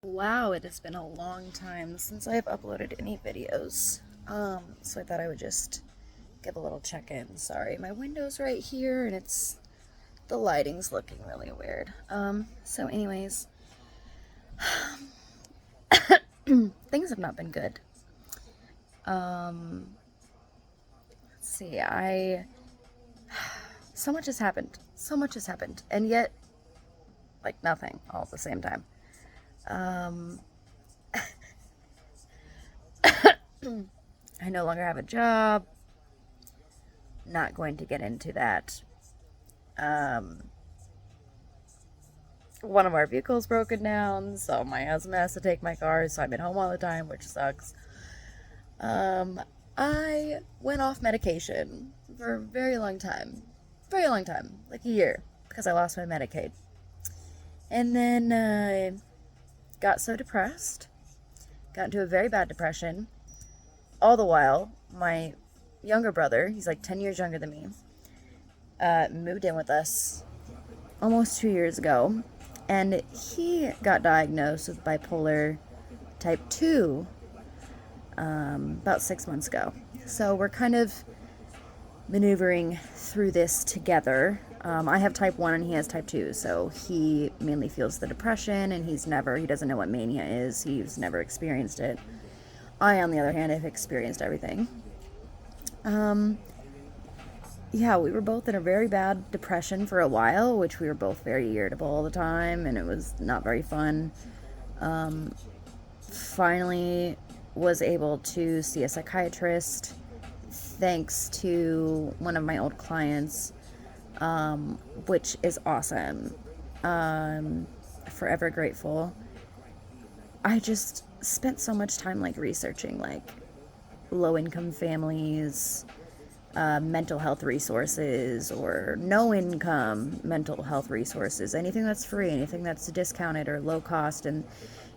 Wow, it has been a long time since I've uploaded any videos. So I thought I would just give a little check-in. Sorry, my window's right here and the lighting's looking really weird. So anyways, things have not been good. Um, let's see, so much has happened. So much has happened. And yet, like nothing all at the same time. Um, I no longer have a job. Not going to get into that. Um, One of our vehicles broken down, so my husband has to take my car, so I'm at home all the time, which sucks. Um, I went off medication for a very long time, like a year, because I lost my Medicaid. And then got so depressed, got into a very bad depression. All the while, my younger brother, he's like 10 years younger than me, moved in with us almost 2 years ago, and he got diagnosed with bipolar type 2 about 6 months ago. So we're kind of maneuvering through this together. I have type 1 and he has type 2, so he mainly feels the depression, and he doesn't know what mania is. He's never experienced it. I, on the other hand, have experienced everything. Um, yeah, we were both in a very bad depression for a while, which we were both very irritable all the time, and it was not very fun. Um, Finally was able to see a psychiatrist thanks to one of my old clients, which is awesome. Forever grateful. I just spent so much time like researching like low income families, mental health resources, or no income mental health resources, anything that's free, anything that's discounted or low cost. And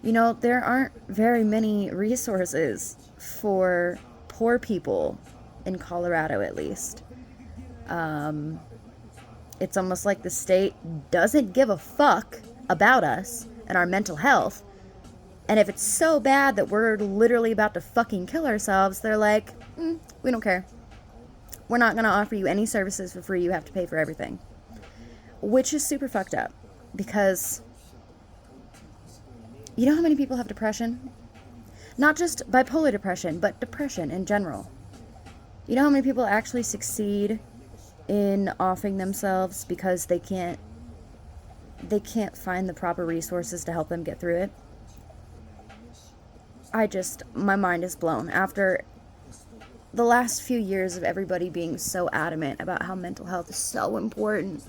there aren't very many resources for poor people in Colorado, at least. It's almost like the state doesn't give a fuck about us and our mental health. And if it's so bad that we're literally about to fucking kill ourselves, they're like, we don't care. We're not going to offer you any services for free. You have to pay for everything. Which is super fucked up. Because you know how many people have depression? Not just bipolar depression, but depression in general. You know how many people actually succeed in offing themselves because they can't find the proper resources to help them get through it? My mind is blown after the last few years of everybody being so adamant about how mental health is so important.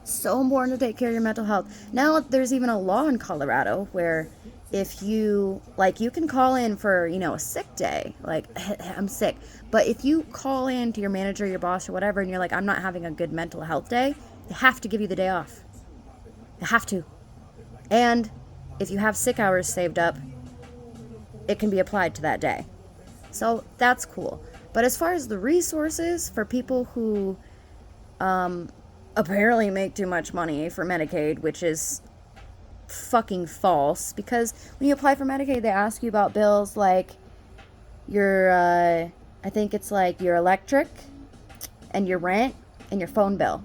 So important to take care of your mental health. Now there's even a law in Colorado where if you can call in for, a sick day, like I'm sick, but if you call in to your manager, your boss, or whatever, and you're like, I'm not having a good mental health day, they have to give you the day off. They have to. And if you have sick hours saved up, it can be applied to that day. So that's cool. But as far as the resources for people who apparently make too much money for Medicaid, which is fucking false, because when you apply for Medicaid, they ask you about bills like your, I think it's like your electric and your rent and your phone bill.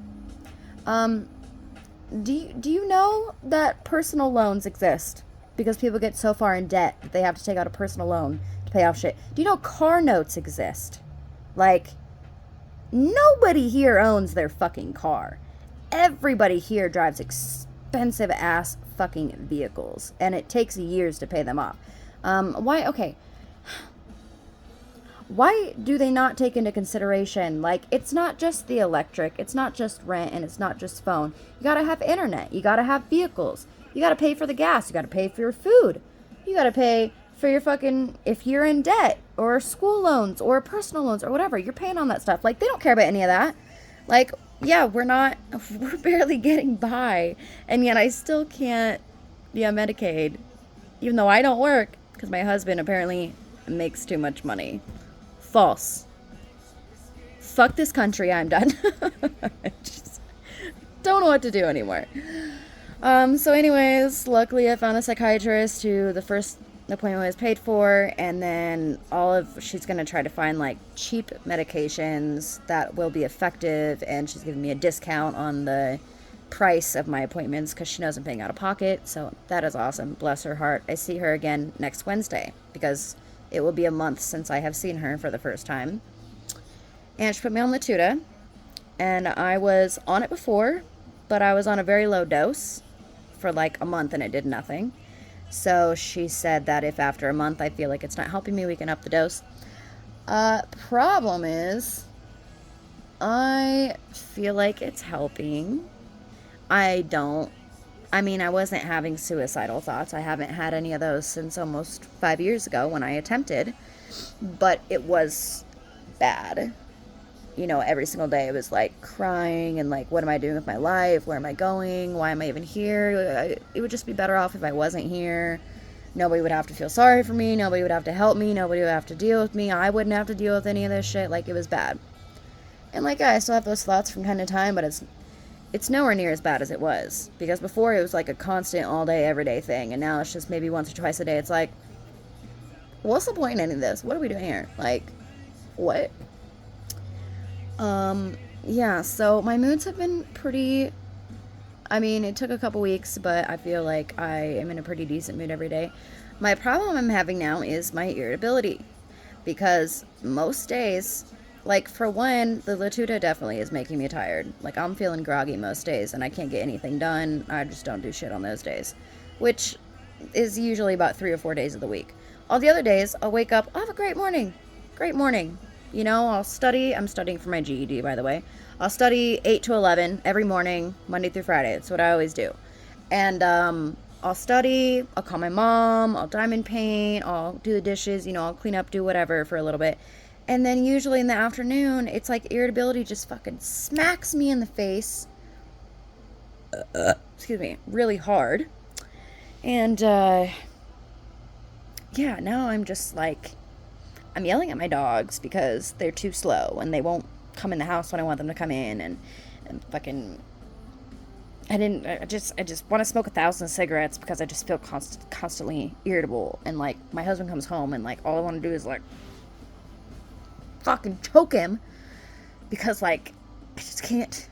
Do you know that personal loans exist? Because people get so far in debt that they have to take out a personal loan to pay off shit. Do you know car notes exist? Like, nobody here owns their fucking car. Everybody here drives expensive ass fucking vehicles, and it takes years to pay them off. Why do they not take into consideration, like, it's not just the electric, it's not just rent, and it's not just phone. You gotta have internet, you gotta have vehicles, you gotta pay for the gas, you gotta pay for your food, you gotta pay for your fucking, if you're in debt, or school loans, or personal loans, or whatever, you're paying on that stuff. Like, they don't care about any of that. Like, yeah, we're barely getting by, and yet I still can't be on Medicaid, even though I don't work, because my husband apparently makes too much money. False. Fuck this country, I'm done. I just don't know what to do anymore. So anyways, luckily I found a psychiatrist who the first appointment was paid for, and then she's gonna try to find like cheap medications that will be effective, and she's giving me a discount on the price of my appointments because she knows I'm paying out of pocket. So that is awesome. Bless her heart. I see her again next Wednesday because it will be a month since I have seen her for the first time. And she put me on Latuda, and I was on it before, but I was on a very low dose for like a month and it did nothing. So she said that if after a month I feel like it's not helping me, we can up the dose. Problem is, I feel like it's helping. I wasn't having suicidal thoughts. I haven't had any of those since almost 5 years ago when I attempted, but it was bad. Every single day it was like crying and like, what am I doing with my life? Where am I going? Why am I even here? It would just be better off if I wasn't here. Nobody would have to feel sorry for me. Nobody would have to help me. Nobody would have to deal with me. I wouldn't have to deal with any of this shit. Like, it was bad. And like, I still have those thoughts from time to time, but it's nowhere near as bad as it was. Because before it was like a constant all day, everyday thing. And now it's just maybe once or twice a day. It's like, what's the point in any of this? What are we doing here? Like, what? Yeah, so my moods have been pretty, it took a couple weeks, but I feel like I am in a pretty decent mood every day. My problem I'm having now is my irritability, because most days, like, for one, the Latuda definitely is making me tired. Like, I'm feeling groggy most days, and I can't get anything done. I just don't do shit on those days, which is usually about 3 or 4 days of the week. All the other days, I'll wake up, I'll have a great morning. I'll study. I'm studying for my GED, by the way. I'll study 8 to 11 every morning, Monday through Friday. That's what I always do. And I'll study, I'll call my mom, I'll diamond paint, I'll do the dishes, I'll clean up, do whatever for a little bit. And then usually in the afternoon, it's like irritability just fucking smacks me in the face. Excuse me, really hard. And yeah, now I'm just like, I'm yelling at my dogs because they're too slow and they won't come in the house when I want them to come in, and fucking, I just want to smoke 1,000 cigarettes because I just feel constantly irritable. And like, my husband comes home and like, all I want to do is like fucking choke him because like, I just can't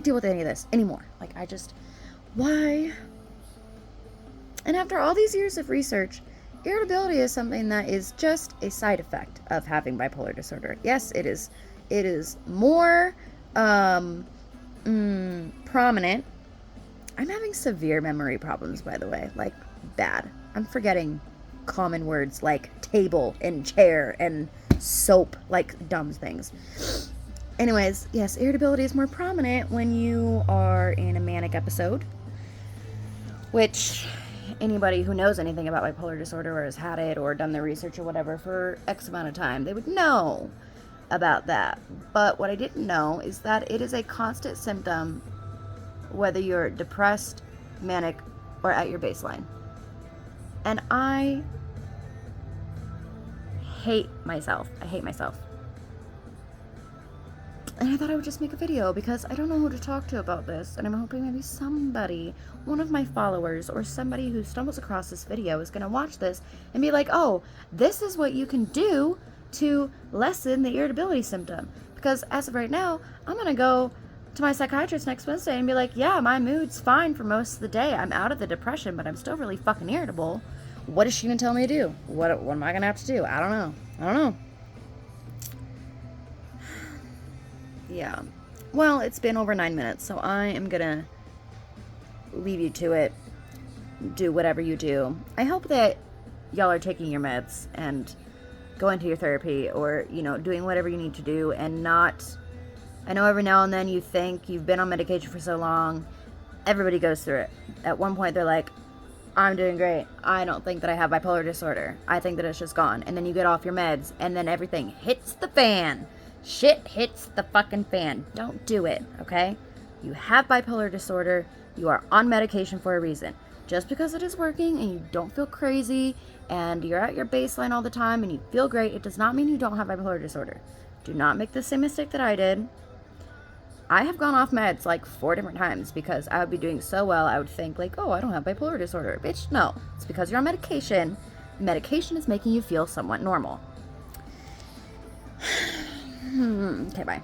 deal with any of this anymore. Like, why? And after all these years of research, irritability is something that is just a side effect of having bipolar disorder. Yes, it is more prominent. I'm having severe memory problems, by the way, like bad. I'm forgetting common words like table and chair and soap, like dumb things. Anyways, yes, irritability is more prominent when you are in a manic episode, which anybody who knows anything about bipolar disorder or has had it or done the research or whatever for X amount of time, they would know about that. But what I didn't know is that it is a constant symptom whether you're depressed, manic, or at your baseline. And I hate myself. And I thought I would just make a video because I don't know who to talk to about this. And I'm hoping maybe somebody, one of my followers or somebody who stumbles across this video is going to watch this and be like, oh, this is what you can do to lessen the irritability symptom. Because as of right now, I'm going to go to my psychiatrist next Wednesday and be like, yeah, my mood's fine for most of the day. I'm out of the depression, but I'm still really fucking irritable. What is she going to tell me to do? What am I going to have to do? I don't know. Yeah. Well, it's been over 9 minutes, so I am gonna leave you to it. Do whatever you do. I hope that y'all are taking your meds and going to your therapy or, doing whatever you need to do and not... I know every now and then you think you've been on medication for so long. Everybody goes through it. At one point, they're like, I'm doing great. I don't think that I have bipolar disorder. I think that it's just gone. And then you get off your meds, and then everything hits the fan. Shit hits the fucking fan. Don't do it, okay? You have bipolar disorder. You are on medication for a reason. Just because it is working and you don't feel crazy and you're at your baseline all the time and you feel great, it does not mean you don't have bipolar disorder. Do not make the same mistake that I did. I have gone off meds like 4 different times because I would be doing so well. I would think like, oh, I don't have bipolar disorder. Bitch, no. It's because you're on medication. Medication is making you feel somewhat normal. Okay, bye.